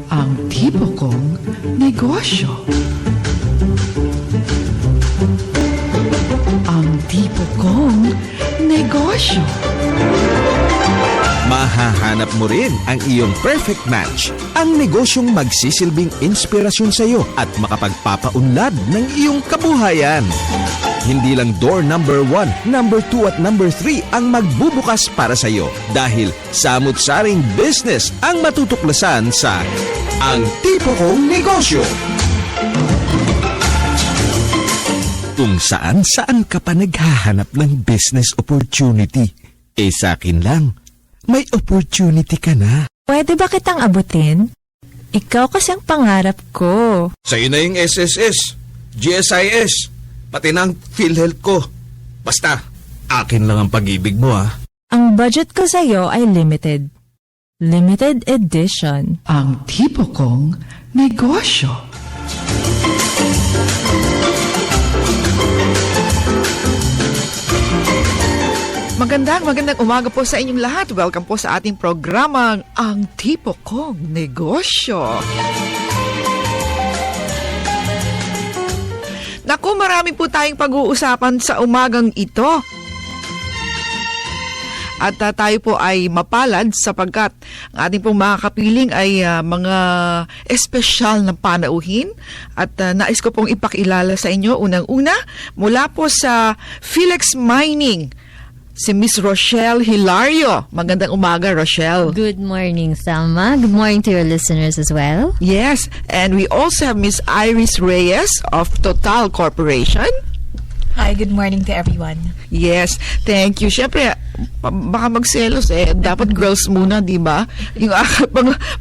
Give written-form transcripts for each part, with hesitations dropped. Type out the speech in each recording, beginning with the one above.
Ang tipo kong negosyo. Ang tipo kong negosyo. Mahahanap mo rin ang iyong perfect match, ang negosyong magsisilbing inspirasyon sa iyo at makapagpapaunlad ng iyong kabuhayan. Hindi lang door number 1, number 2 at number 3 ang magbubukas para sa iyo dahil samut-saring business ang matutuklasan sa Ang Tipo Kong Negosyo. Kung saan ka pa naghahanap ng business opportunity, sa akin lang, may opportunity ka na. Pwede ba kitang abutin? Ikaw kasi ang pangarap ko. Sa'yo na yung SSS, GSIS, pati ng PhilHealth ko. Basta, akin lang ang pag-ibig mo Ang budget ko sa'yo ay limited. Limited edition. Ang tipo kong negosyo. Magandang umaga po sa inyong lahat. Welcome po sa ating programang Ang Tipo Kong Negosyo. Naku, marami po tayong pag-uusapan sa umagang ito. At tayo po ay mapalad sapagkat ang ating pong mga kapiling ay mga espesyal na panauhin. At nais ko pong ipakilala sa inyo unang-una mula po sa Philex Mining, si Miss Rochelle Hilario. Magandang umaga, Rochelle. Good morning, Salma. Good morning to your listeners as well. Yes, and we also have Miss Iris Reyes of Total Corporation. Hi, good morning to everyone. Yes, thank you. Siyempre, baka magselos dapat girls muna, di ba? Yung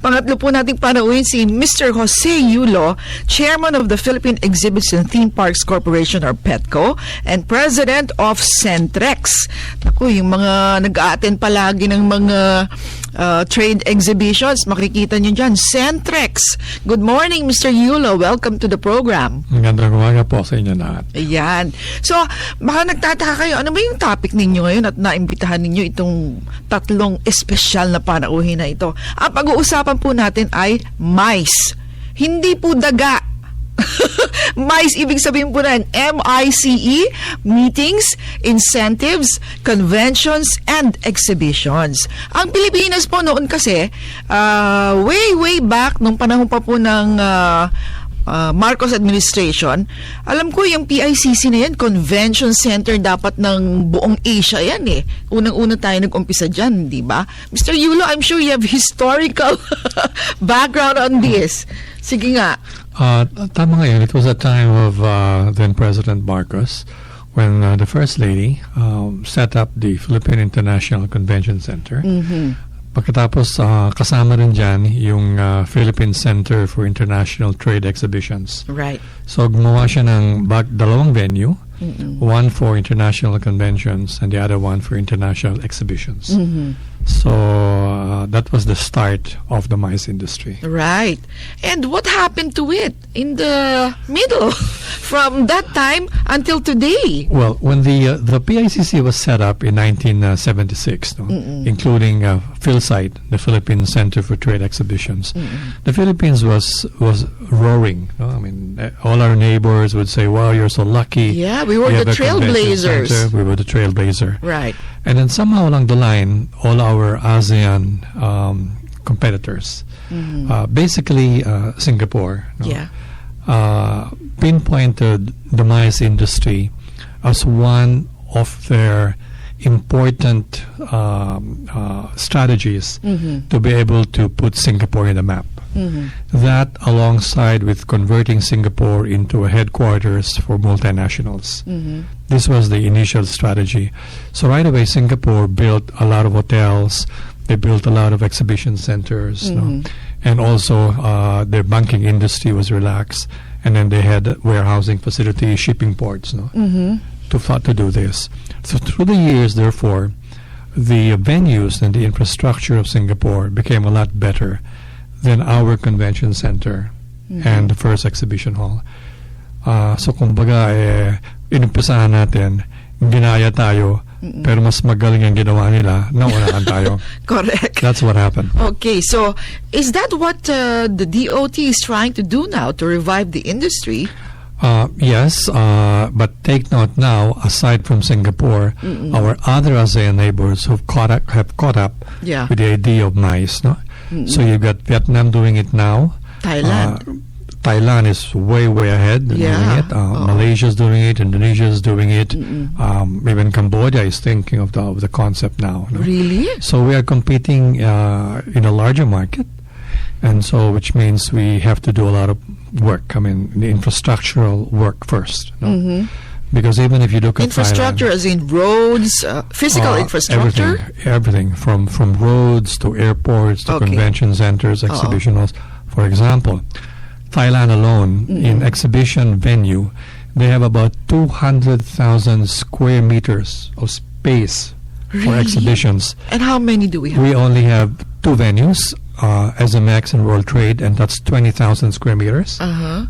pangatlo po nating panauhin si Mr. Jose Yulo, Chairman of the Philippine Exhibits and Theme Parks Corporation or PETCO and President of Centrex. Naku, yung mga nag-a-attend palagi ng mga trade exhibitions, makikita nyo dyan, Centrex. Good morning, Mr. Yulo. Welcome to the program. Magandang umaga po sa inyo lahat. Ayan. So, baka nagtataka kayo, ano ba yung topic ninyo ngayon at naimbitahan ninyo itong tatlong espesyal na panauhin na ito? Ang pag-uusapan po natin ay M.I.C.E. Hindi po daga. M.I.C.E. ibig sabihin po na M.I.C.E. Meetings, Incentives, Conventions, and Exhibitions. Ang Pilipinas po noon kasi, way back, nung panahon pa po ng Marcos administration, alam ko yung PICC na yan, Convention Center dapat ng buong Asia yan Unang-una tayo nag-umpisa dyan, di ba? Mr. Yulo, I'm sure you have historical background on this. Sige nga. Tama nga yun. It was a time of then President Marcos when the First Lady set up the Philippine International Convention Center. Mm-hmm. Pagkatapos, kasama rin dyan yung Philippine Center for International Trade Exhibitions. Right. So, gumawa siya ng dalawang venue. Mm-mm. One for international conventions and the other one for international exhibitions. Mm-hmm. So, that was the start of the MICE industry. Right. And what happened to it in the middle from that time until today? Well, when the PICC was set up in 1976, including PhilSite, the Philippine Center for Trade Exhibitions, the Philippines was roaring. I mean, all our neighbors would say, wow, you're so lucky. Yeah, we were the trailblazers. We were the trailblazer. Right. And then somehow along the line, all our ASEAN competitors, basically Singapore, pinpointed the MICE industry as one of their important strategies to be able to put Singapore in the map. That alongside with converting Singapore into a headquarters for multinationals. This was the initial strategy. So right away Singapore built a lot of hotels, they built a lot of exhibition centers, and also their banking industry was relaxed, and then they had warehousing facilities, shipping ports to do this. So through the years, therefore, the venues and the infrastructure of Singapore became a lot better than our convention center and the first exhibition hall. So kumbaga, inumpisahan natin, ginaya tayo pero mas magaling ang ginawa nila, naunahan tayo. Correct. That's what happened. Okay, so is that what the DOT is trying to do now to revive the industry? Yes, but take note now, aside from Singapore, our other ASEAN neighbors have caught up Yeah. with the idea of MICE. No? So you've got Vietnam doing it now. Thailand. Thailand is way ahead doing it. Malaysia is doing it. Indonesia is doing it. Even Cambodia is thinking of the concept now. No? Really? So we are competing in a larger market, and so which means we have to do a lot of work. I mean, the infrastructural work first. No? Because even if you look at Infrastructure, as in roads, physical Thailand, infrastructure? everything from roads to airports to Okay. convention centers, exhibition halls. For example, Thailand alone, in exhibition venue, they have about 200,000 square meters of space for Really? exhibitions. And how many do we have? We only have 2 venues, SMEs and World Trade, and that's 20,000 square meters,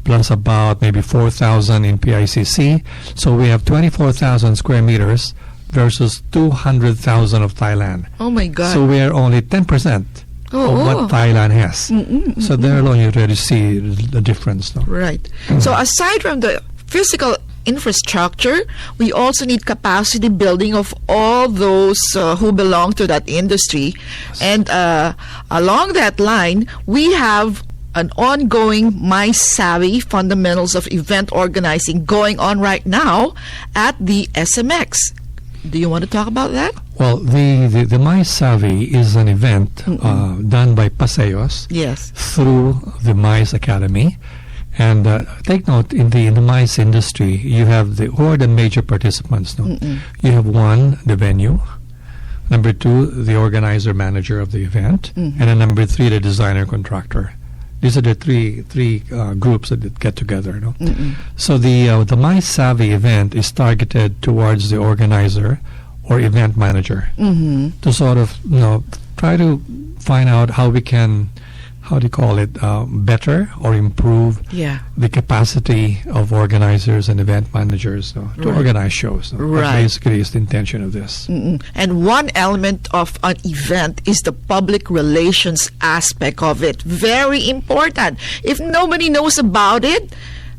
plus about maybe 4,000 in PICC. So we have 24,000 square meters versus 200,000 of Thailand. Oh my God. So we are only 10% of what Thailand has. So there alone you already see the difference. No? Right. So aside from the physical infrastructure, we also need capacity building of all those who belong to that industry. And along that line, we have an ongoing M.I.C.E. Fundamentals of Event Organizing going on right now at the SMEs. Do you want to talk about that? Well, the M.I.C.E. is an event done by Paseos Yes. through the MICE Academy. And take note, in the MICE industry, you have who are the major participants? No? You have 1, the venue. Number 2, the organizer manager of the event. And then number 3, the designer contractor. These are the three groups that get together. No? So the M.I.C.E. event is targeted towards the organizer or event manager to sort of try to find out how we can, better or improve Yeah. the capacity of organizers and event managers to organize shows. No? Right. That basically is the intention of this. And one element of an event is the public relations aspect of it. Very important. If nobody knows about it,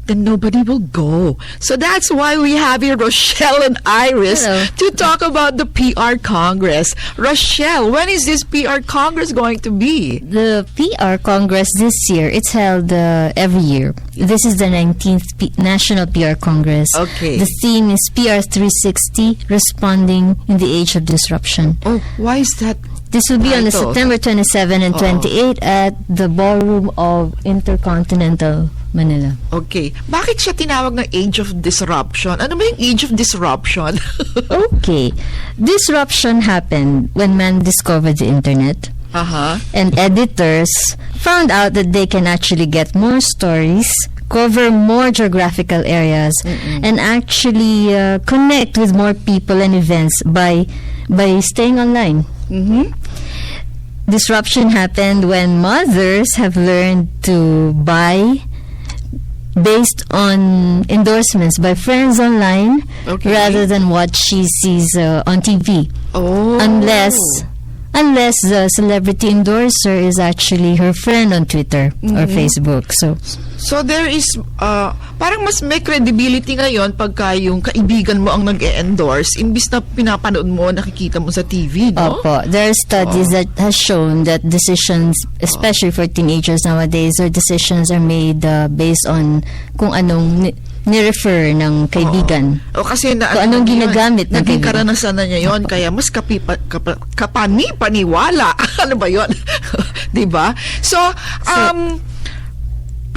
then nobody will go. So that's why we have here Rochelle and Iris Hello. to talk about the PR Congress. Rochelle, when is this PR Congress going to be? The PR Congress this year, it's held every year. This is the 19th National PR Congress. Okay. The theme is PR 360, Responding in the Age of Disruption. Oh, why is that? This will be on the Title. September 27 and 28 at the Ballroom of Intercontinental Manila. Okay. Bakit siya tinawag ng Age of Disruption? Ano ba yung Age of Disruption? Okay. Disruption happened when man discovered the internet. And editors found out that they can actually get more stories, cover more geographical areas, and actually connect with more people and events by staying online. Disruption happened when mothers have learned to buy based on endorsements by friends online rather than what she sees on TV. Oh. Unless the celebrity endorser is actually her friend on Twitter or Facebook. So there is, parang mas may credibility ngayon pagka yung kaibigan mo ang nag-endorse imbis na pinapanood mo, nakikita mo sa TV, no? Opo. There are studies that has shown that decisions, especially for teenagers nowadays, their decisions are made based on kung anong ni-refer ng kaibigan. O kasi na Kung anong ginagamit ng naging kaibigan. karanasan na niya yon, kaya mas kapani-paniwala. Ano ba yon? Diba? So,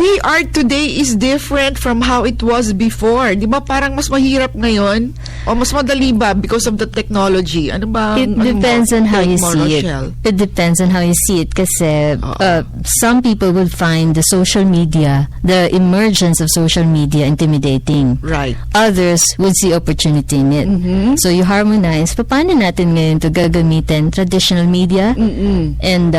PR today is different from how it was before. Di ba parang mas mahirap ngayon? O mas madali ba because of the technology? Ano ba? It depends on how you see it. Rochelle? It depends on how you see it kasi some people will find the social media, the emergence of social media intimidating. Right. Others would see opportunity in it. So you harmonize. Paano natin ngayon to gagamitin traditional media and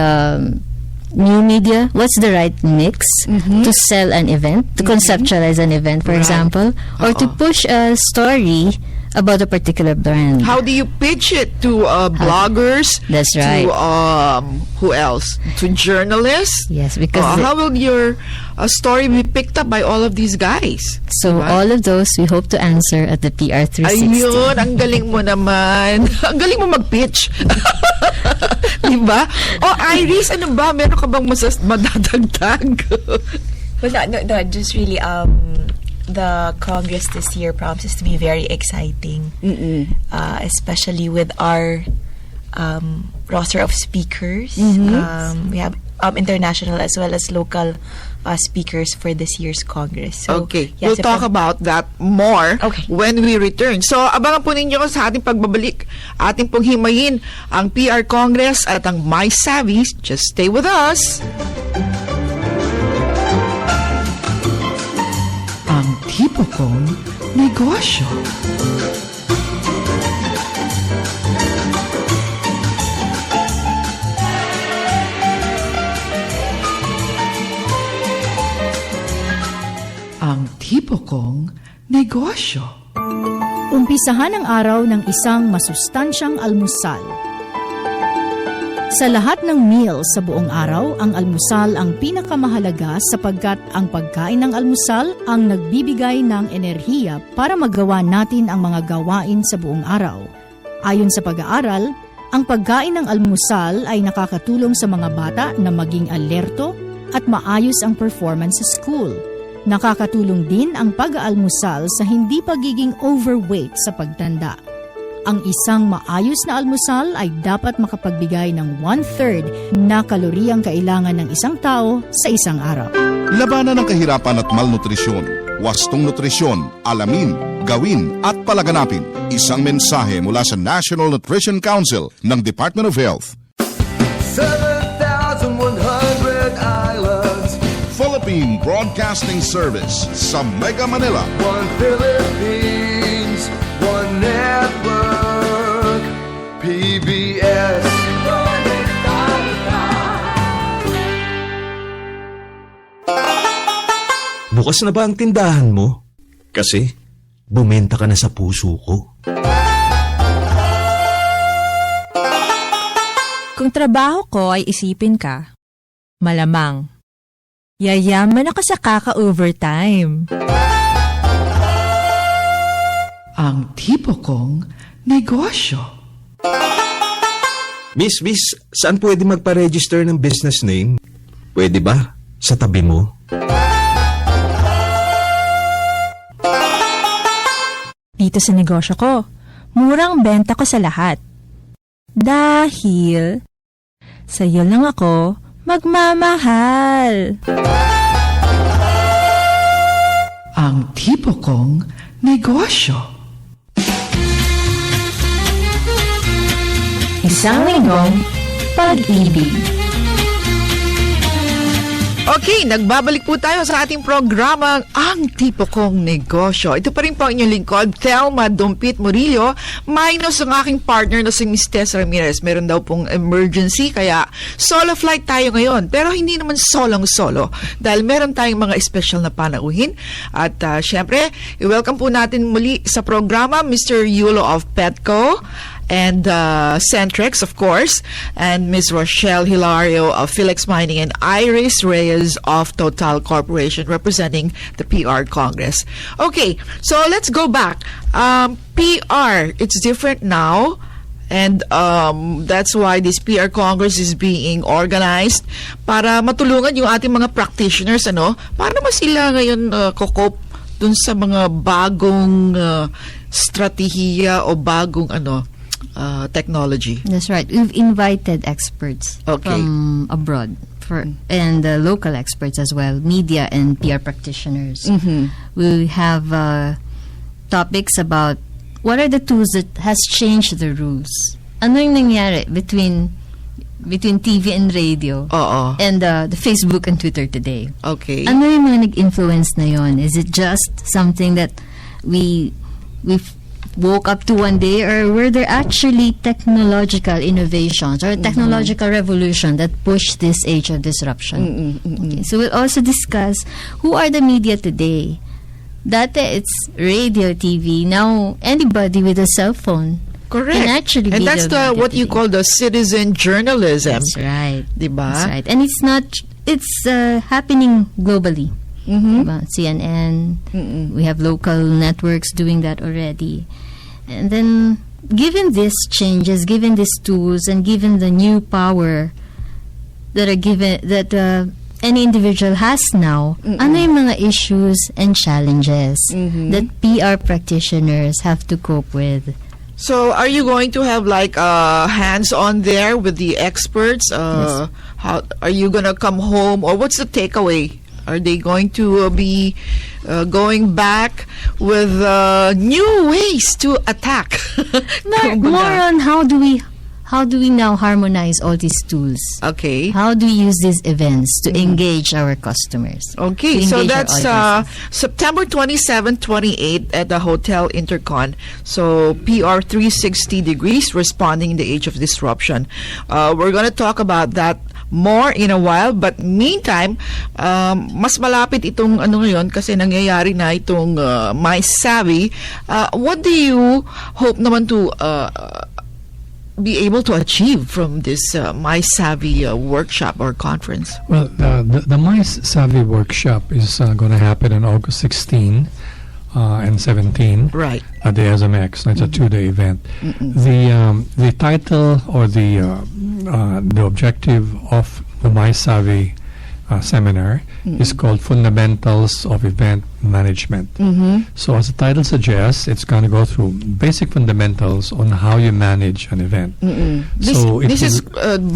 new media? What's the right mix to sell an event, to conceptualize an event, for example, or to push a story about a particular brand. How do you pitch it to bloggers? That's right. To who else? To journalists? Yes, because how will your story be picked up by all of these guys? So all of those we hope to answer at the PR 360. Ayun, ang galing mo naman. Ang galing mo mag-pitch. Diba? Iris, ano ba? Meron ka bang madadagdag? Well, no, just really, the Congress this year promises to be very exciting, especially with our roster of speakers. We have international as well as local speakers for this year's Congress. So, okay, yes, we'll talk about that more when we return. So, abangan po ninyo sa ating pagbabalik. Ating pong himayin ang PR Congress at ang M.I.C.E. Just stay with us. Ang tipo kong negosyo. Ang tipo kong negosyo. Umpisahan ang araw ng isang masustansyang almusal. Sa lahat ng meal sa buong araw, ang almusal ang pinakamahalaga sapagkat ang pagkain ng almusal ang nagbibigay ng enerhiya para magawa natin ang mga gawain sa buong araw. Ayon sa pag-aaral, ang pagkain ng almusal ay nakakatulong sa mga bata na maging alerto at maayos ang performance sa school. Nakakatulong din ang pag-aalmusal sa hindi pagiging overweight sa pagtanda. Ang isang maayos na almusal ay dapat makapagbigay ng 1/3 na kaloriyang kailangan ng isang tao sa isang araw. Labanan ng kahirapan at malnutrisyon. Wastong nutrisyon, alamin, gawin at palaganapin. Isang mensahe mula sa National Nutrition Council ng Department of Health. 7,100 islands. Philippine Broadcasting Service sa Mega Manila. One Philippines, one network. PBS. Bukas na ba ang tindahan mo? Kasi bumenta ka na sa puso ko. Kung trabaho ko ay isipin ka, malamang, yayaman ako sa kaka-overtime. Ang tipo kong negosyo. Miss, saan pwede magpa-register ng business name? Pwede ba? Sa tabi mo? Dito sa negosyo ko, murang benta ko sa lahat. Dahil sa'yo lang ako magmamahal. Ang tipo kong negosyo. Isang linggong pag-ibig. Okay, nagbabalik po tayo sa ating programang Ang Tipo Kong Negosyo. Ito pa rin po ang inyong lingkod, Thelma Dumpit Murillo, minus ang aking partner na si Ms. Tess Ramirez. Meron daw pong emergency, kaya solo flight tayo ngayon. Pero hindi naman solong-solo dahil meron tayong mga special na panauhin. At syempre, i-welcome po natin muli sa programa Mr. Yulo of Petco, and Centrex, of course, and Ms. Rochelle Hilario of Philex Mining, and Iris Reyes of Total Corporation, representing the PR Congress. Okay, so let's go back. PR, it's different now, and that's why this PR Congress is being organized para matulungan yung ating mga practitioners, paano ba sila ngayon cope dun sa mga bagong strategiya o bagong technology. That's right. We've invited experts from abroad and local experts as well, media and PR practitioners. We have topics about what are the tools that has changed the rules. Ano yung nangyari between TV and radio and the Facebook and Twitter today? Okay. Ano yung mga nag-influence na yon? Is it just something that we've woke up to one day, or were there actually technological innovations or technological revolution that pushed this age of disruption? Okay, so we'll also discuss who are the media today. Dati it's radio, TV. Now anybody with a cell phone Correct. can actually and be that's the what you TV. call the citizen journalism. That's right. Diba? That's right. And it's happening globally. Diba? CNN, we have local networks doing that already. And then, given these changes, given these tools, and given the new power that are given, that any individual has now, ano yung mga issues and challenges that PR practitioners have to cope with? So, are you going to have like hands-on there with the experts? Yes. How are you going to come home, or what's the takeaway? Are they going to be going back with new ways to attack? More on how do we now harmonize all these tools? Okay. How do we use these events to engage our customers? Okay, to so engage our that's audiences? September 27, 28 at the Hotel Intercon. So PR 360 degrees, responding in the age of disruption. We're going to talk about that more in a while, but meantime, mas malapit itong ano ngayon kasi nangyayari na itong M.I.C.E. What do you hope naman to be able to achieve from this M.I.C.E. workshop or conference? Well, the M.I.C.E. workshop is going to happen on August 16 and 17 Right. at the SMEs. It's a 2-day event. The title or the objective of the M.I.C.E. seminar is called Fundamentals of Event Management. So as the title suggests, it's going to go through basic fundamentals on how you manage an event. So This is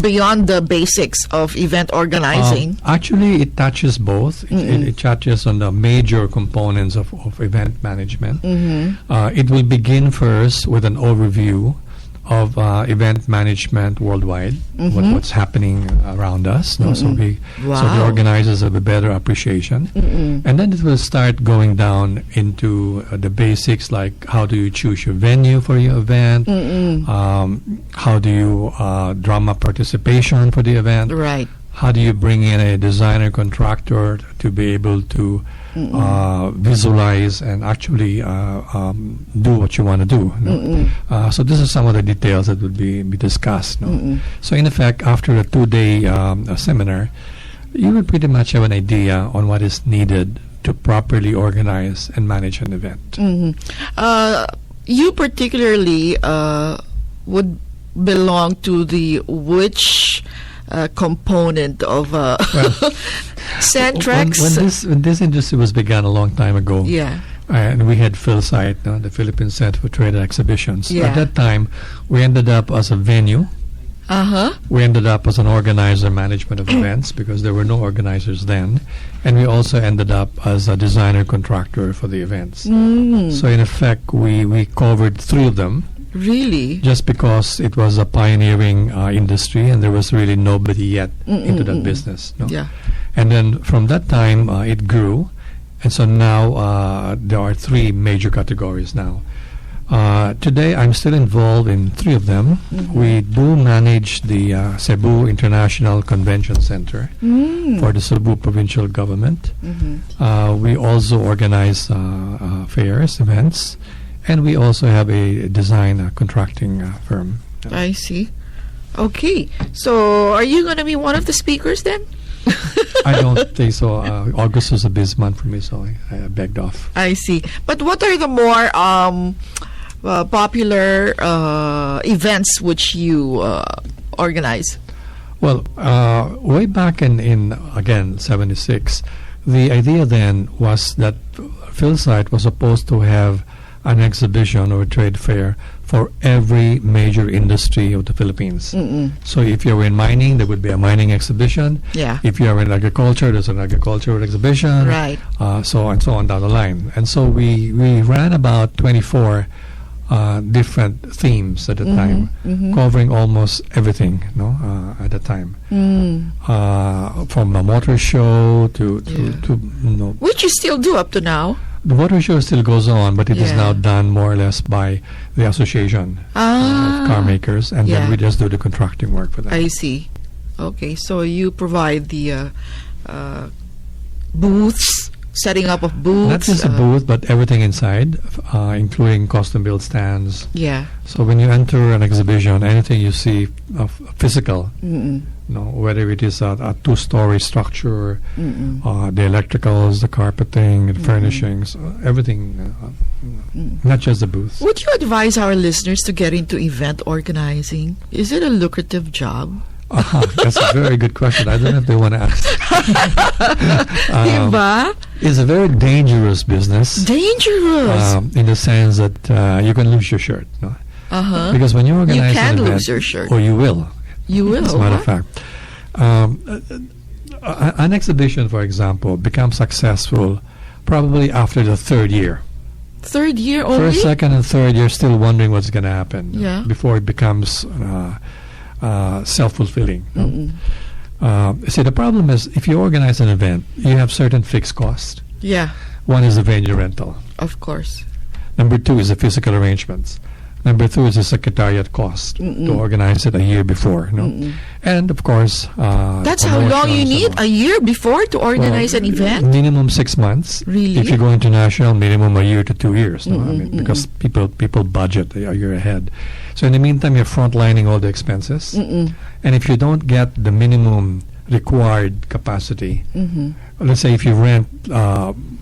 beyond the basics of event organizing. Actually, it touches both. It touches on the major components of event management. It will begin first with an overview of event management worldwide, what's happening around us. No? So the organizers have a better appreciation. And then it will start going down into the basics, like how do you choose your venue for your event, how do you drum up participation for the event, Right. how do you bring in a designer contractor to be able to visualize and actually do what you want to do. No? So this is some of the details that would be discussed. No? So in effect, after a 2-day seminar, you will pretty much have an idea on what is needed to properly organize and manage an event. You particularly would belong to the which component of Centrex? When this industry was begun a long time ago, Yeah. and we had PhilSite, the Philippine Center for Trade and Exhibitions. Yeah. At that time, we ended up as a venue. We ended up as an organizer management of events because there were no organizers then. And we also ended up as a designer contractor for the events. So in effect, we covered 3 of them. Really? Just because it was a pioneering industry and there was really nobody yet into that business. No? Yeah. And then from that time, it grew. And so now there are 3 major categories now. Today, I'm still involved in 3 of them. We do manage the Cebu International Convention Center for the Cebu provincial government. We also organize fairs, events. And we also have a design contracting firm. I see. Okay. So, are you going to be one of the speakers then? I don't think so. August was a busy month for me, so I begged off. I see. But what are the more popular events which you organize? Well, way back in again, 76, the idea then was that PhilSite was supposed to have an exhibition or a trade fair for every major industry of the Philippines. So if you're in mining, there would be a mining exhibition. Yeah. If you're in agriculture, there's an agricultural exhibition. Right. So on down the line. And so we ran about 24 different themes at the time, covering almost everything, at the time. From a motor show to Which you still do up to now. the motor show still goes on, but it is Yeah. now done more or less by the association of car makers, and Yeah. then we just do the contracting work for them. I see. Okay, so you provide the booths, setting up of booths. Not just a booth, but everything inside, including custom-built stands. Yeah. So when you enter an exhibition, anything you see physical, whether it is a two-story structure, the electricals, the carpeting, the furnishings, everything, not just the booths. Would you advise our listeners to get into event organizing? Is it a lucrative job? That's a very good question. I don't know if they want to ask. Diba? It's a very dangerous business. Dangerous. In the sense that you can lose your shirt. No? Because when you organize You can an event, lose your shirt. or you will. You will. As a matter of fact. An exhibition, for example, becomes successful probably after the third year. Third year only? First, second, and third, you're still wondering what's going to happen. Yeah. Before it becomes self-fulfilling. See, the problem is if you organize an event, you have certain fixed costs. Yeah, One is the venue rental. of course. Number two is the physical arrangements. Number two is the secretariat cost to organize it a year before. And of course, That's how long you promotions and need? all. A year before to organize an event? Minimum 6 months. Really? If you go international, minimum a year to 2 years. No? I mean, because people budget a year ahead. So in the meantime, you're frontlining all the expenses. And if you don't get the minimum required capacity, let's say if you rent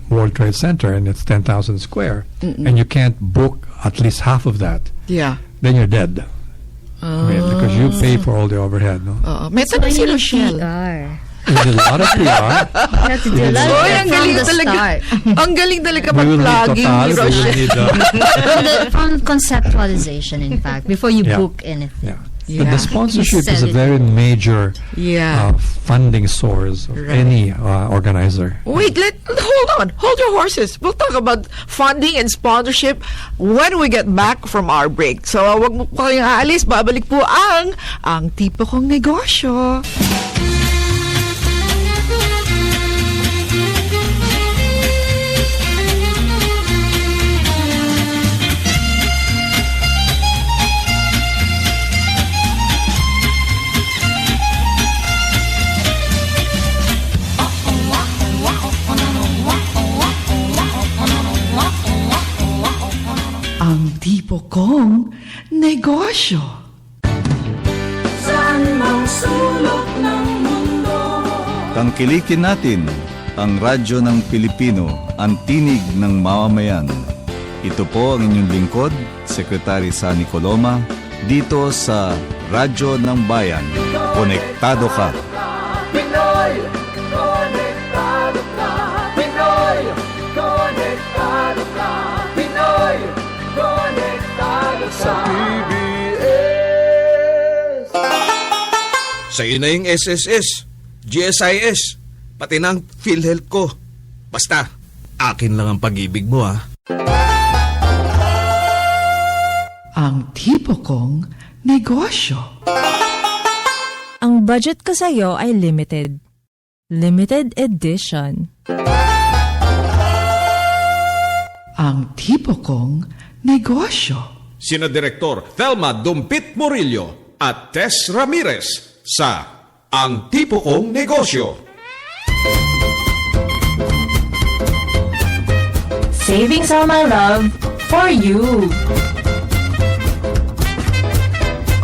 World Trade Center and it's 10,000 square, and you can't book at least half of that, Yeah. then you're dead. I mean, because you pay for all the overhead. No? May tanong si Rochelle. PR. We did a lot of PR. You have to do a lot of Oy, that ang from galing the talaga. start. Ang galing talaga We will need mag-plugging total. ni We will Rochelle. need From conceptualization, in fact, before you Yeah. book anything. yeah. Yeah. The sponsorship is Sell a it. very major Yeah. funding source of Right. any organizer. Wait, hold on. Hold your horses. We'll talk about funding and sponsorship when we get back from our break. So, wag mo po kayong aalis. Babalik po ang tipo kong negosyo. Ang tipo kong negosyo. Tangkilikin natin ang radyo ng Pilipino, ang tinig ng mamamayan. Ito po ang inyong lingkod, Secretary Sunny Coloma, dito sa Radyo ng Bayan. Konektado ka! Pinoy, konektado ka. Pinoy, konektado ka. Pinoy, konektado sa PBS. Sa'yo na yung SSS, GSIS, pati ng PhilHealth ko. Basta, akin lang ang pag-ibig mo, ha? Ang tipo kong negosyo. Ang budget ko sa'yo ay limited. Limited edition. Ang tipo kong negosyo. Sina Direktor Thelma Dumpit Murillo at Tess Ramirez sa Ang Tipo Kong Negosyo. Savings all my love for you.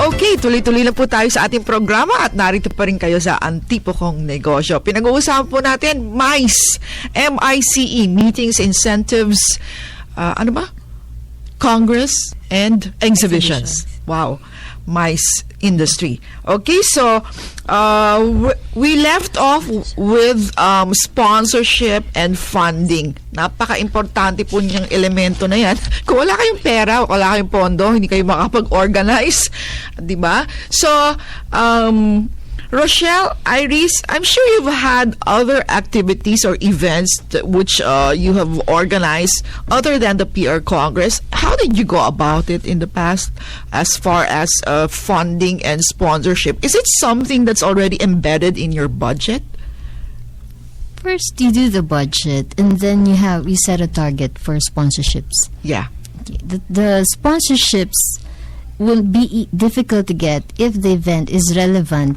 Okay, tuloy-tuloy lang po tayo sa ating programa at narito pa rin kayo sa Ang Tipo Kong Negosyo. Pinag-uusapan po natin M.I.C.E. M.I.C.E. Meetings, Incentives, Congress and Exhibitions. Wow. MICE industry. Okay, so we left off with sponsorship and funding. Napaka-importante po niyang elemento na yan. Kung wala kayong pera, wala kayong pondo, hindi kayo makapag-organize. Diba? So, Rochelle, Iris, I'm sure you've had other activities or events which you have organized other than the PR Congress. How did you go about it in the past as far as funding and sponsorship? Is it something that's already embedded in your budget? First, you do the budget, and then you set a target for sponsorships. Yeah. The sponsorships will be difficult to get if the event is relevant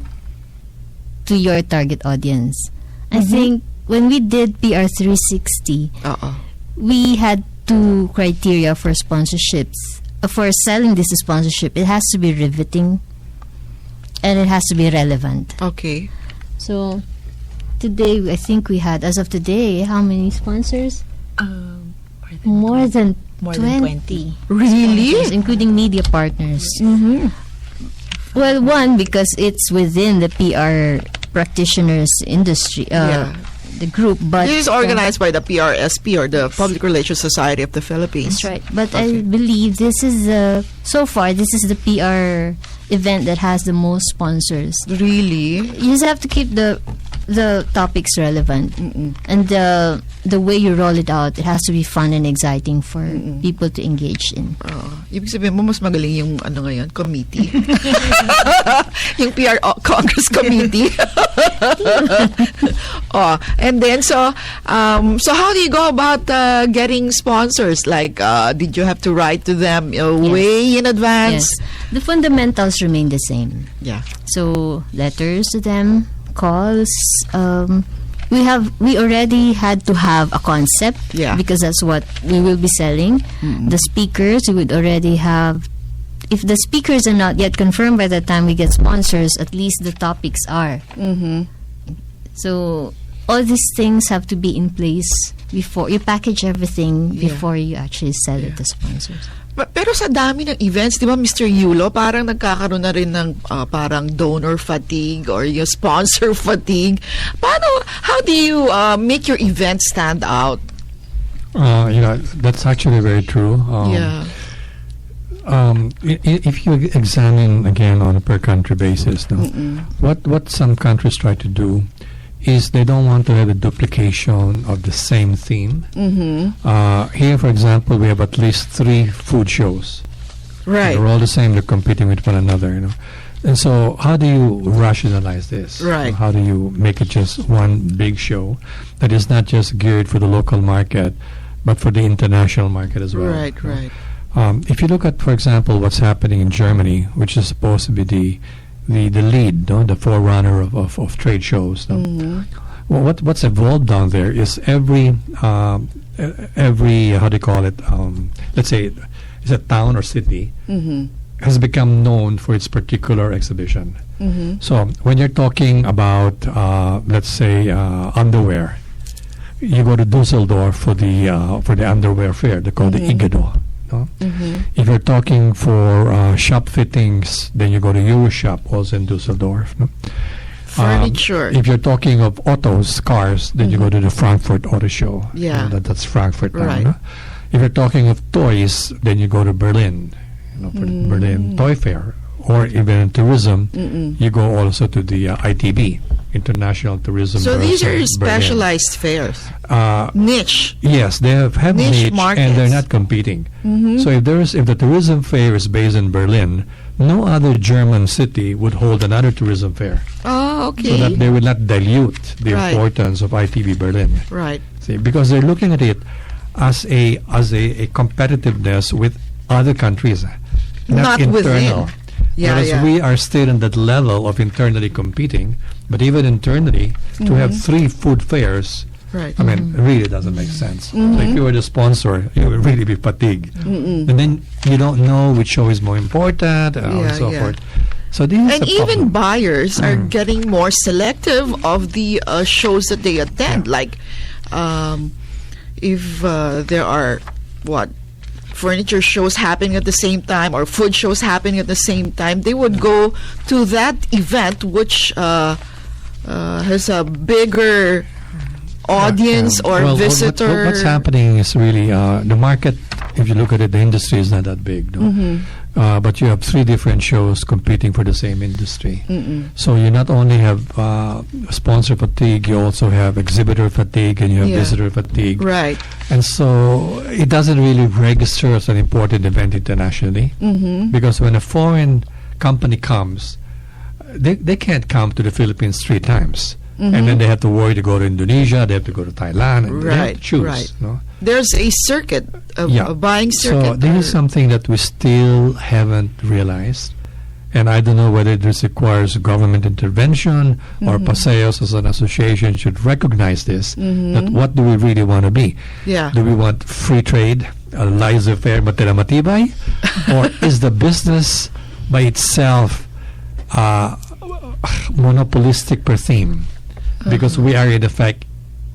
to your target audience. I think when we did PR 360, Oo. we had 2 criteria for sponsorships. For selling this sponsorship, it has to be riveting and it has to be relevant. Okay. So today, I think we had, as of today, how many sponsors? More than 20. Really? Sponsors, including media partners. Well, one, because it's within the PR practitioners industry, the group. But This is organized by the PRSP, or the Public Relations Society of the Philippines. that's right. But I believe this is so far this is the PR event that has the most sponsors. Really? You just have to keep the topics relevant, and the way you roll it out, it has to be fun and exciting for people to engage in. Ibig sabihin mo, mas magaling yung ngayon, committee. Yung PR Congress Committee. And then, so how do you go about getting sponsors? Like, did you have to write to them way in advance? Yes, the fundamentals remain the same. Yeah. So letters to them, calls. We already had to have a concept, because that's what we will be selling. The speakers, we would already have. If the speakers are not yet confirmed by the time we get sponsors, at least the topics are. So all these things have to be in place before you package everything before you actually sell it to sponsors. Pero sa dami ng events, di ba, Mr. Yulo, parang nagkakaroon na rin ng parang donor fatigue or yung sponsor fatigue. How do you make your event stand out? That's actually very true. If you examine again on a per country basis, what some countries try to do is they don't want to have a duplication of the same theme. Here, for example, we have at least 3 food shows. Right. They're all the same. They're competing with one another, And so, how do you rationalize this? Right. How do you make it just one big show that is not just geared for the local market, but for the international market as well? Right, right. If you look at, for example, what's happening in Germany, which is supposed to be the lead, the forerunner of trade shows. Well, what's evolved down there is every how do you call it? Let's say it's a town or city has become known for its particular exhibition. So when you're talking about let's say underwear, you go to Dusseldorf for the underwear fair. They call it the Igado. If you're talking for shop fittings, then you go to Euroshop, also in Dusseldorf. Furniture. If you're talking of autos, cars, then you go to the Frankfurt Auto Show. Yeah. That's Frankfurt. Right. If you're talking of toys, then you go to Berlin, for the Berlin Toy Fair. Or even in tourism, you go also to the ITB, International Tourism. So these are Berlin. specialized fairs. Niche. Yes, they have niche markets. and they're not competing. So if the tourism fair is based in Berlin, no other German city would hold another tourism fair. Oh, okay. So that they will not dilute the importance of ITB Berlin. Right. See, because they're looking at it as a competitiveness with other countries, not internal. Within. Yeah, Whereas we are still in that level of internally competing, but even internally, to have 3 food fairs, right. I mean, really doesn't make sense. So if you were the sponsor, you would really be fatigued. And then you don't know which show is more important, and so forth. So this is and the even problem. buyers are getting more selective of the shows that they attend. Like, if there are, furniture shows happening at the same time or food shows happening at the same time, they would go to that event which has a bigger audience or visitor. What's happening is really the market, if you look at it, the industry is not that big. No? But you have 3 different shows competing for the same industry. So you not only have sponsor fatigue, you also have exhibitor fatigue and you have visitor fatigue. Right. And so it doesn't really register as an important event internationally because when a foreign company comes, they can't come to the Philippines 3 times. And then they have to worry to go to Indonesia, they have to go to Thailand, and they have to choose. Right. No? There's a circuit, a buying circuit. So this is something that we still haven't realized. And I don't know whether this requires government intervention or Paseos as an association should recognize this, that what do we really want to be? Yeah. Do we want free trade, laissez-faire matira-matibay? Or is the business by itself monopolistic per theme? Because we are in effect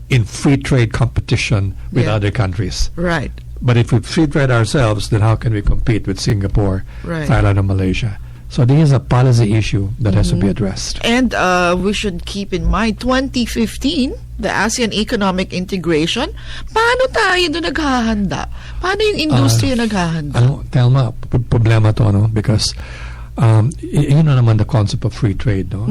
in free trade competition with other countries. Right. But if we free trade ourselves, then how can we compete with Singapore, Right. Thailand, and Malaysia? So this is a policy issue that has to be addressed. And we should keep in mind, 2015, the ASEAN Economic Integration, paano tayo doon naghahanda? Paano yung industriya naghahanda? Telma, problema to, no? Because yun na naman the concept of free trade, no?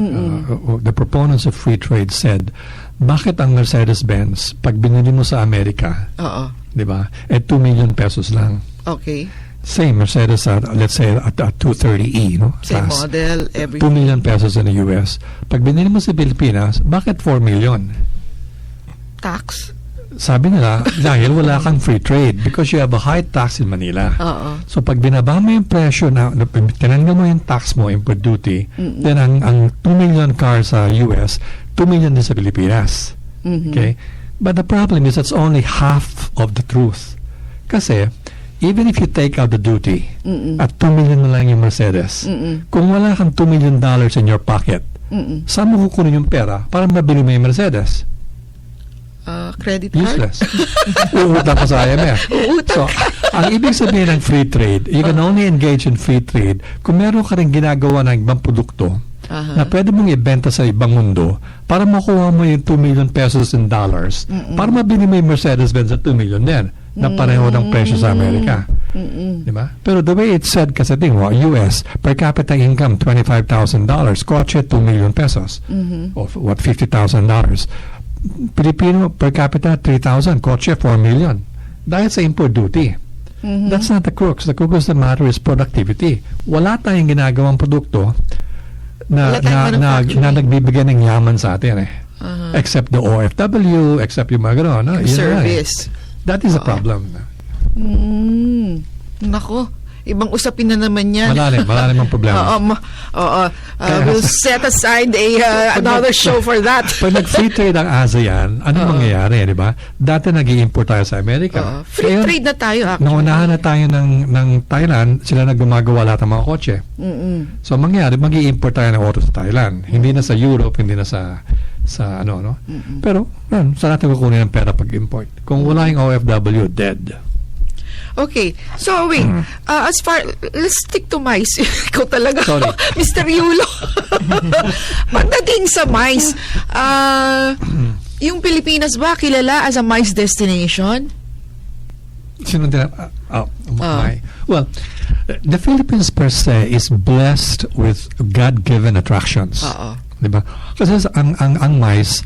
The proponents of free trade said, bakit ang Mercedes-Benz, pag binili mo sa Amerika, Oo. di ba, 2 million pesos lang. Okay. Same Mercedes, let's say at 230E, no? Same Class. model, 2 everything. million pesos in the US. Pag binili mo sa Pilipinas, bakit 4 million? Tax. Sabi nila, dahil wala kang free trade because you have a high tax in Manila. Oo. So pag binaba mo yung presyo na tinanggal mo yung tax mo, import duty, then ang 2 million cars sa US, 2 million din sa Pilipinas. Okay? But the problem is that's only half of the truth. Kasi, even if you take out the duty, at 2 million na lang yung Mercedes, kung wala kang $2 million in your pocket, saan mo kukunin yung pera para mabili mo yung Mercedes? Credit card? Useless. Uutang ka sa IMF. So, ang ibig sabihin ng free trade, you can only engage in free trade kung meron ka rin ginagawa ng ibang produkto na pwede mong ibenta sa ibang mundo para makuha mo yung 2 million pesos in dollars para mabili mo yung Mercedes-Benz at 2 million din na pareho ng presyo sa Amerika. Diba? Pero the way it's said kasi US, per capita income $25,000, kotse 2 million pesos or what, $50,000. Pilipino per capita 3,000, kotse 4 million. Dahil sa import duty. That's not the crux. The crux of the matter is productivity. Wala tayong ginagawang produkto na nagbibigay ng yaman sa atin eh. Except the OFW, except yung mga gano'n. No? Service. That is a problem. Nako, ibang usapin na naman yan. Malalim ang problema. We'll set aside another show for that. Pag nag-free trade ang ASEAN, anong mangyayari, di ba? Dati nag-i-import tayo sa Amerika. Free trade na tayo, actually. Naunahan na tayo ng Thailand, sila nagumagawa lahat ng mga kotse. So, mangyayari, mag-i-import tayo ng auto sa Thailand. Hindi na sa Europe, hindi na sa ano, no? Pero, saan natin kukunin ng pera pag-import? Kung wala yung OFW, dead. Okay. So, wait. Let's stick to MICE. Ikaw talaga. Sorry. Mr. Yulo. Pagdating sa MICE, yung Pilipinas ba kilala as a MICE destination? Well, the Philippines per se is blessed with God-given attractions. Diba? Kasi ang MICE,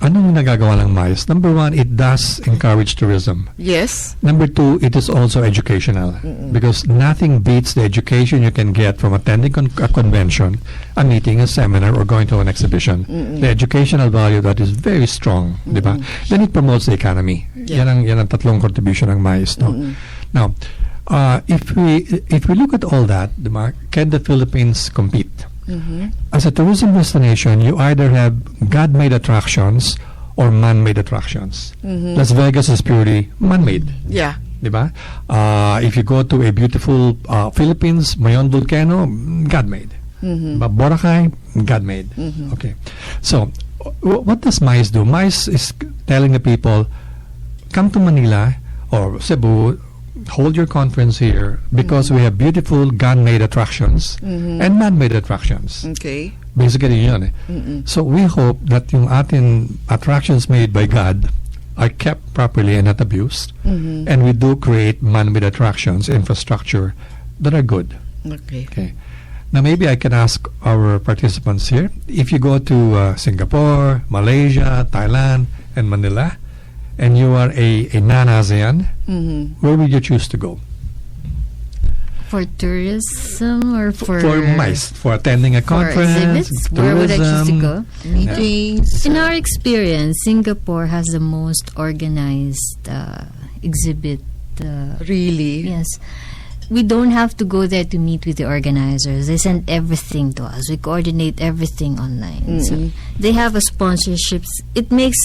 anong nagagawa ng MICE? Number one, it does encourage tourism. Yes. Number two, it is also educational. Because nothing beats the education you can get from attending a convention, a meeting, a seminar, or going to an exhibition. The educational value that is very strong. Diba? Then it promotes the economy. Yeah. Yan ang tatlong contribution ng MICE. No? Now, if we look at all that, diba, can the Philippines compete? As a tourism destination, you either have God-made attractions or man-made attractions. Las Vegas is purely man-made. Yeah. Diba? If you go to a beautiful Philippines, Mayon volcano, God-made. Boracay, God-made. Okay. So, what does MICE do? MICE is telling the people, come to Manila or Cebu, hold your conference here because we have beautiful God-made attractions and man-made attractions. Okay. Basically, yun eh. So we hope that yung atin attractions made by God are kept properly and not abused. And we do create man-made attractions, infrastructure that are good. Okay. Now maybe I can ask our participants here, if you go to Singapore, Malaysia, Thailand, and Manila, and you are a non-ASEAN, where would you choose to go? For tourism or for MICE, for attending a conference, exhibits? Where would I choose to go? Meetings. In our experience, Singapore has the most organized exhibit. Really? Yes. we don't have to go there to meet with the organizers. They send everything to us. We coordinate everything online. So they have a sponsorships. It makes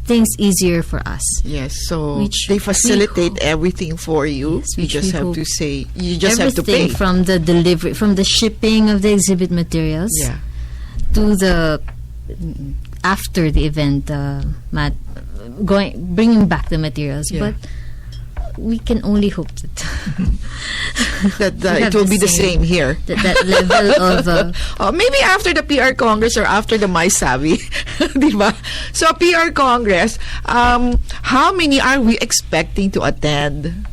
things easier for us. Yes, so Which they facilitate we everything for you. Yes, You which just we have hope. to say, you just have to Everything pay. from the delivery, from the shipping of the exhibit materials Yeah. to the after the event, bringing back the materials. Yeah. But we can only hope that That we it have will the be the same here. that level of Maybe after the PR Congress or after the M.I.C.E, diba? So PR Congress, how many are we expecting to attend?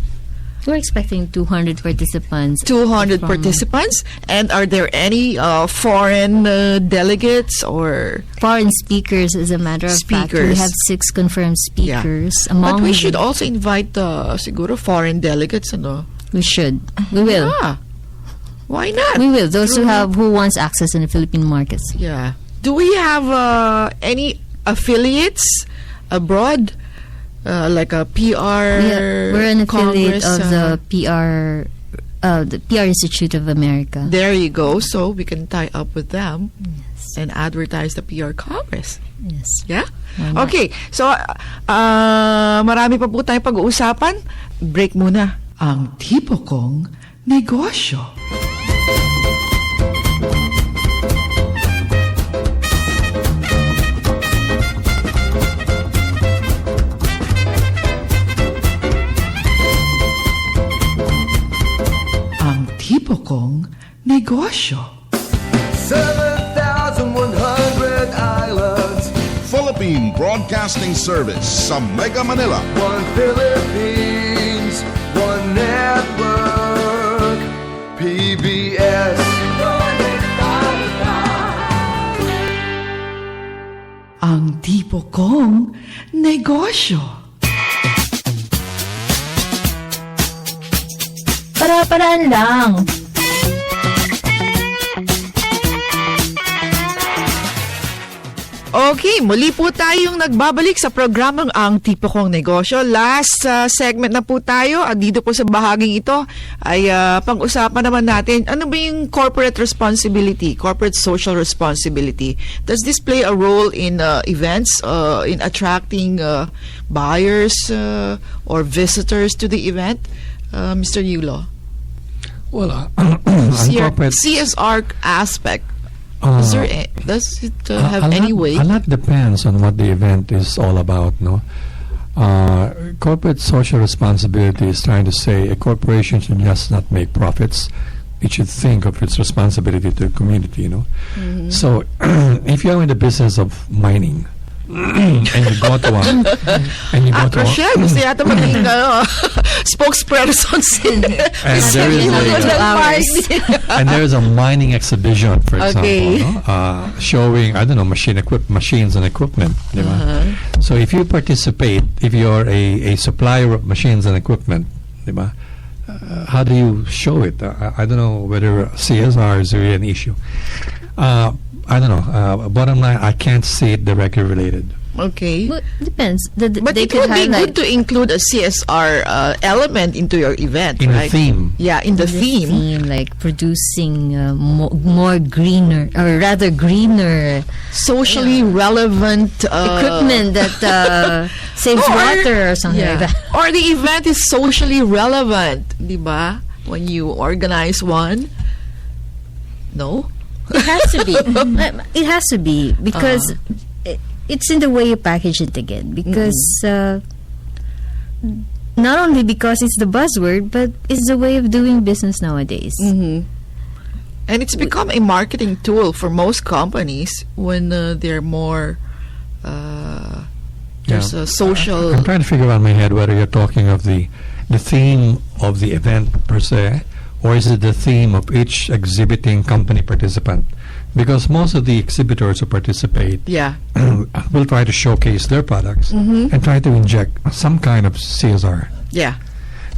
we're expecting 200 participants. 200 from participants? And are there any foreign delegates or... foreign speakers, as a matter of fact. We Speakers. have 6 confirmed speakers. But we them- should also invite siguro foreign delegates, ano? We should. We will. Yeah. Why not? We will. Those who wants access in the Philippine markets. Yeah. Do we have any affiliates abroad? Like a PR We're an affiliate Congress, of the PR Institute of America. There you go. So we can tie up with them and advertise the PR Congress. Yes. Yeah? Why not? Okay. So, marami pa po tayong pag-uusapan. Break muna. Ang tipo kong negosyo. Ang tipo kong negosyo. 7,100 islands, Philippine Broadcasting Service sa Mega Manila. one Philippines, one network, PBS. Ang tipo kong negosyo. Para-paraan lang. Okay, muli po tayong nagbabalik sa programang Ang Tipo Kong Negosyo. Last segment na po tayo. Dito po sa bahaging ito ay pang-usapan naman natin ano ba yung corporate responsibility, corporate social responsibility. Does this play a role in events, in attracting buyers or visitors to the event? Mr. Yulo? Well, on corporate, CSR aspect. Does it have any weight? A lot depends on what the event is all about, no? Corporate social responsibility is trying to say a corporation should just not make profits. It should think of its responsibility to the community, you know? So, if you're in the business of mining, and you go to one, and you go to Rochelle, gusto yata maging spokesperson and there is and there is a mining exhibition, for Okay. example, no? Showing, I don't know, machines and equipment. Di ba? So if you participate, if you're a supplier of machines and equipment, di ba? How do you show it? I don't know whether CSR is really an issue. I don't know. Bottom line, I can't see it directly related. Okay. Well, depends. But They it could would be highlight good to include a CSR element into your event, In right? the theme. Yeah, in the theme. like producing more greener, or rather greener Socially relevant equipment that saves water or something like that. Or the event is socially relevant, di ba? When you organize one. No? It has to be. It has to be because it's in the way you package it again. Because not only because it's the buzzword, but it's the way of doing business nowadays. And it's become a marketing tool for most companies when they're more there's a social. I'm trying to figure out in my head whether you're talking of the theme of the event per se, or is it the theme of each exhibiting company participant? Because most of the exhibitors who participate Yeah. will try to showcase their products and try to inject some kind of CSR. Yeah.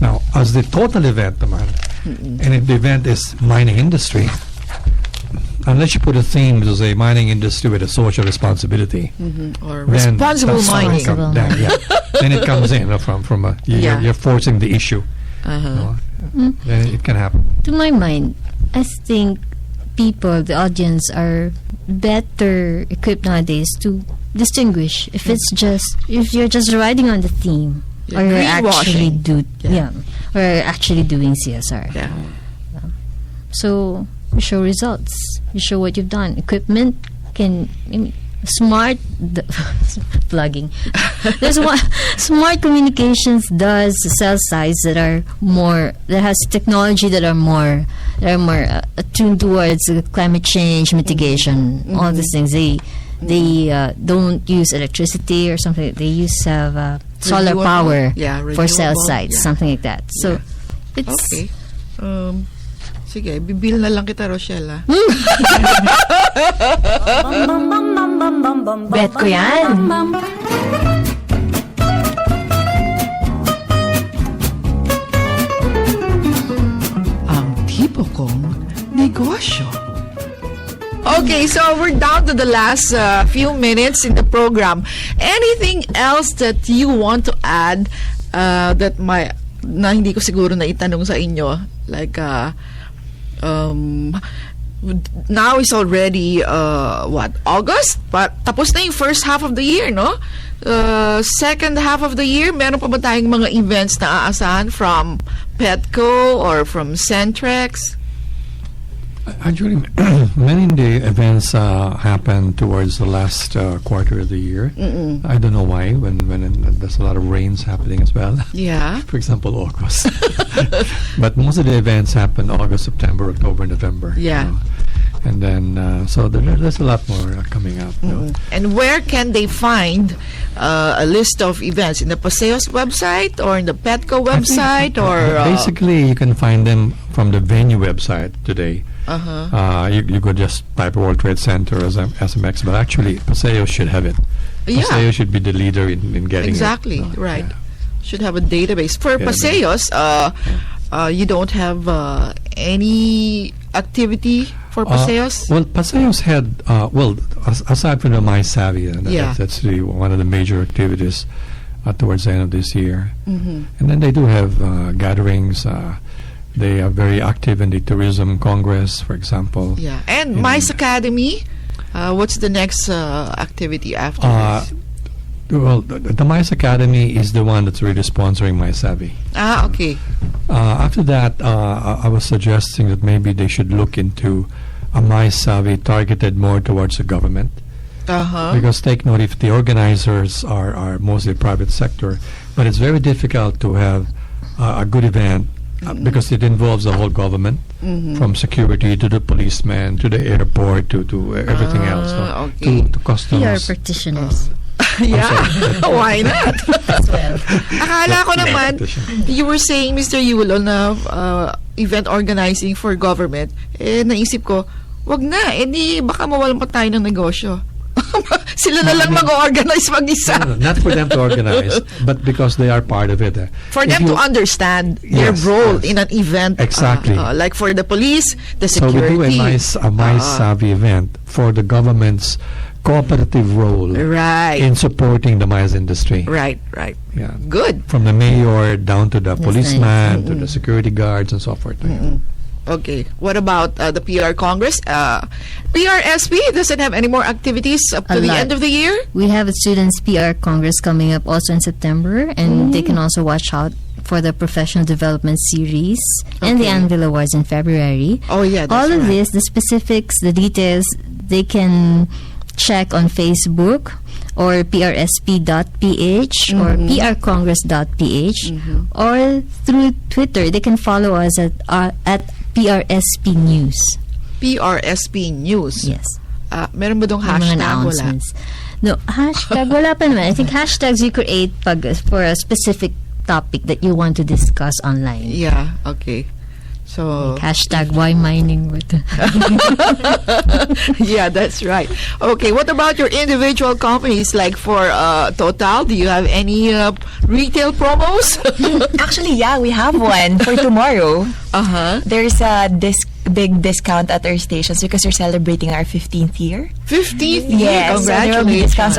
Now, as the total event naman, and if the event is mining industry, unless you put a theme to say mining industry with a social responsibility, Or then responsible that's when mining. it then it comes in from you're forcing the issue. Uh-huh. No? then it can happen. To my mind, I think people, the audience, are better equipped nowadays to distinguish if you're just riding on the theme, or you're actually or actually doing CSR. Yeah. So you show results. You show what you've done. Equipment smart plugging. There's one smart communications does cell sites that has technology that are more attuned towards climate change mitigation. All these things. They don't use electricity or something. They use solar power for cell sites, something like that. So it's okay. Sige, bibil na lang kita, Rochelle. Bet ko yan. Ang tipo kong negosyo. Okay, so we're down to the last few minutes in the program. Anything else that you want to add na hindi ko siguro na itanong sa inyo? Like, now is already August, but tapos na yung first half of the year, no? Second half of the year, meron pa ba tayong mga events na aasahan from Petco or from Centrex? Actually, many events happen towards the last quarter of the year. I don't know why, when there's a lot of rains happening as well. Yeah. For example, August. But most of the events happen August, September, October, November. Yeah. And then, so there's a lot more coming up. And where can they find a list of events? In the Paseos website or in the Petco website? Basically, you can find them from the venue website today. You could just type World Trade Center as SMEs, but actually, Paseos should have it. Yeah. Paseos should be the leader in getting exactly, it. Right. Yeah. Should have a database. For Paseos, you don't have any activity for Paseos? Well, Paseos had, aside from the M.I.C.E, that's one of the major activities towards the end of this year. And then they do have gatherings. They are very active in the Tourism Congress, for example. Yeah. And M.I.C.E Academy, what's the next activity after this? Well, the M.I.C.E Academy is the one that's really sponsoring M.I.C.E. Okay. After that, I was suggesting that maybe they should look into a M.I.C.E targeted more towards the government. Because take note, if the organizers are mostly private sector, but it's very difficult to have a good event because it involves the whole government, from security to the policeman to the airport to everything else, to customs. PR practitioners. Yeah, why not? Akala ko naman, you were saying, Mr. Yulo, na event organizing for government, naisip ko, wag na, baka mawalan pa tayo ng negosyo. Sila na lang mag-organize mag-isa. No, not for them to organize, but because they are part of it. For them to understand their role in an event. Exactly. Like for the police, the security. So we do a M.I.C.E event for the government's cooperative role in supporting the M.I.C.E industry. Right. Yeah. Good. From the mayor down to the policeman to the security guards and so forth. Okay. What about the PR Congress? PRSP doesn't have any more activities up to the end of the year? We have a Students PR Congress coming up also in September, and they can also watch out for the Professional Development Series and the Anvil Awards in February. Oh, yeah, that's all of this, the specifics, the details, they can check on Facebook or prsp.ph or prcongress.ph or through Twitter. They can follow us at PRSP News. PRSP News? Yes. Meron ba dong hashtag? Wala? No, hashtag wala pa naman. I think hashtags you create for a specific topic that you want to discuss online. Yeah, okay. So like hashtag why mining wood. Yeah, that's right. Okay, what about your individual companies? Like for Total, do you have any retail promos? Actually, yeah, we have one for tomorrow. There's a big discount at our stations because we're celebrating our 15th year. 15th year? Yes, Congratulations. So there will be discounts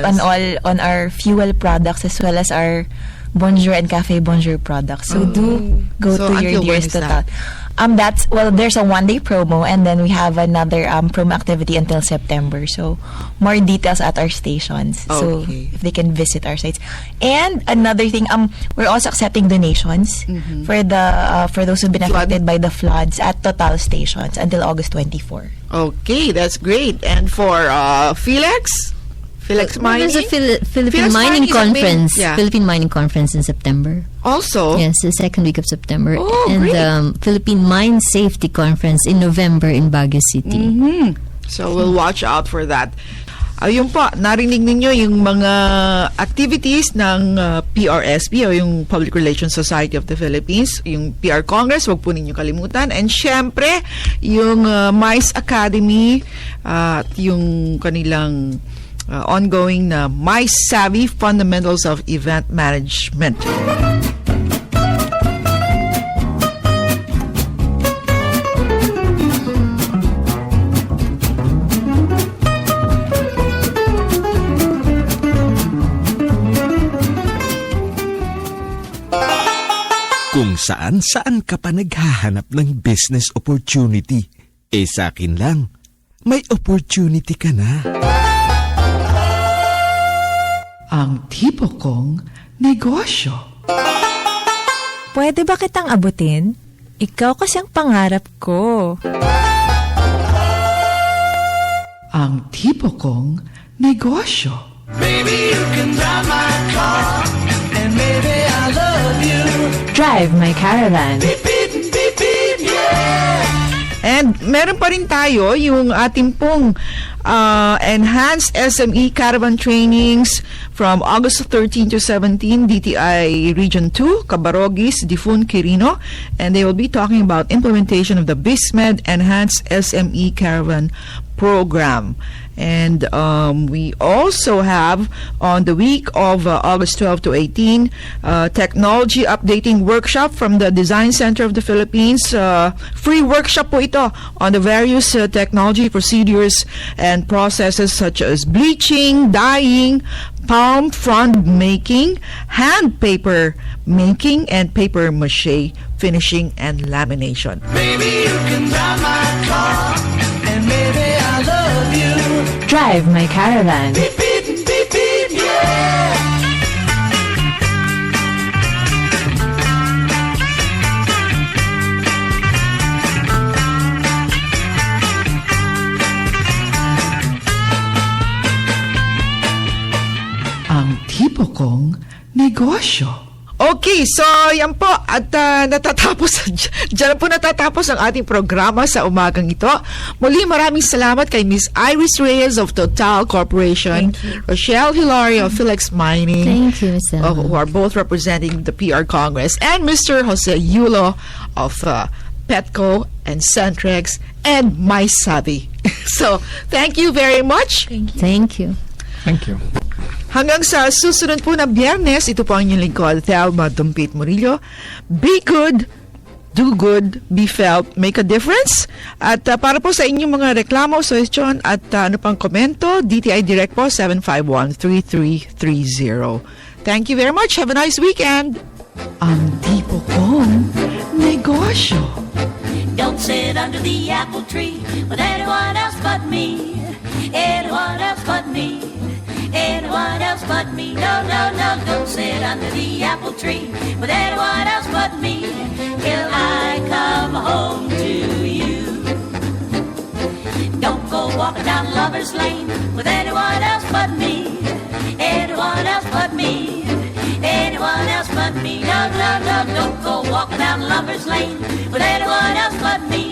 on our fuel products as well as our Bonjour and Cafe Bonjour products. So do go So to your until when nearest is that? Total. There's a 1-day promo, and then we have another promo activity until September. So more details at our stations. So Okay. if they can visit our sites. And another thing, we're also accepting donations for those who've been affected by the floods at Total stations until August 24. Okay, that's great. And for Felix Mining? There's a Philippine Felix Mining Mining is amazing. Conference. Yeah. Philippine Mining Conference in September. Also, Yes, the second week of September. Oh, and great. the Philippine Mine Safety Conference in November in Baguio City. so we'll watch out for that. Ayun po, narinig ninyo yung mga activities ng PRSP o yung Public Relations Society of the Philippines, yung PR Congress, wag po ninyo kalimutan. And syempre, yung M.I.C.E. Academy at yung kanilang ongoing na M.I.C.E. Fundamentals of Event Management. Kung saan-saan ka pa naghahanap ng business opportunity, sa akin lang, may opportunity ka na. Ang tipo kong negosyo. Pwede ba kitang abutin? Ikaw kasi ang pangarap ko. Ang tipo kong negosyo. Baby, you can drive my car, and maybe I love you. Drive my caravan. Beep, beep, beep, beep, yeah. And meron pa rin tayo yung ating pong enhanced SME caravan trainings from August 13 to 17, DTI Region 2, Cabarogis, Difun, Quirino, and they will be talking about implementation of the BISMED Enhanced SME Caravan Program. And we also have on the week of August 12 to 18, technology updating workshop from the Design Center of the Philippines. Free workshop po ito on the various technology procedures and processes such as bleaching, dyeing, palm frond making, hand paper making, and paper mache finishing and lamination. Baby, you can drive my car, and maybe I love you. Drive my caravan. Beep, beep, beep, beep, yeah. Ang tipo kong negosyo. Okay, so yan po at natatapos diyan po natatapos ang ating programa sa umagang ito. Muli maraming salamat kay Miss Iris Reyes of Total Corporation, Rochelle Hilario of Felix Mining, Thank you, Miss Elma. who are both representing the PR Congress, and Mr. Jose Yulo of Petco and Centrex and M.I.C.E. So, thank you very much. Thank you. Thank you. Hanggang sa susunod po na Biyernes, ito po ang inyong lingkod, Thelma Dumpit Murillo. Be good, do good, be felt, make a difference. At para po sa inyong mga reklamo, suggestion at ano pang komento, DTI Direct po 751-3330. Thank you very much. Have a nice weekend. Ang tipo kong negosyo. Don't sit under the apple tree with anyone else but me. Anyone else but me. Anyone else but me. No, no, no, don't sit under the apple tree with anyone else but me till I come home to you. Don't go walking down Lover's Lane with anyone else but me. Anyone else but me. Anyone else but me. No, no, no, don't go walking down Lover's Lane with anyone else but me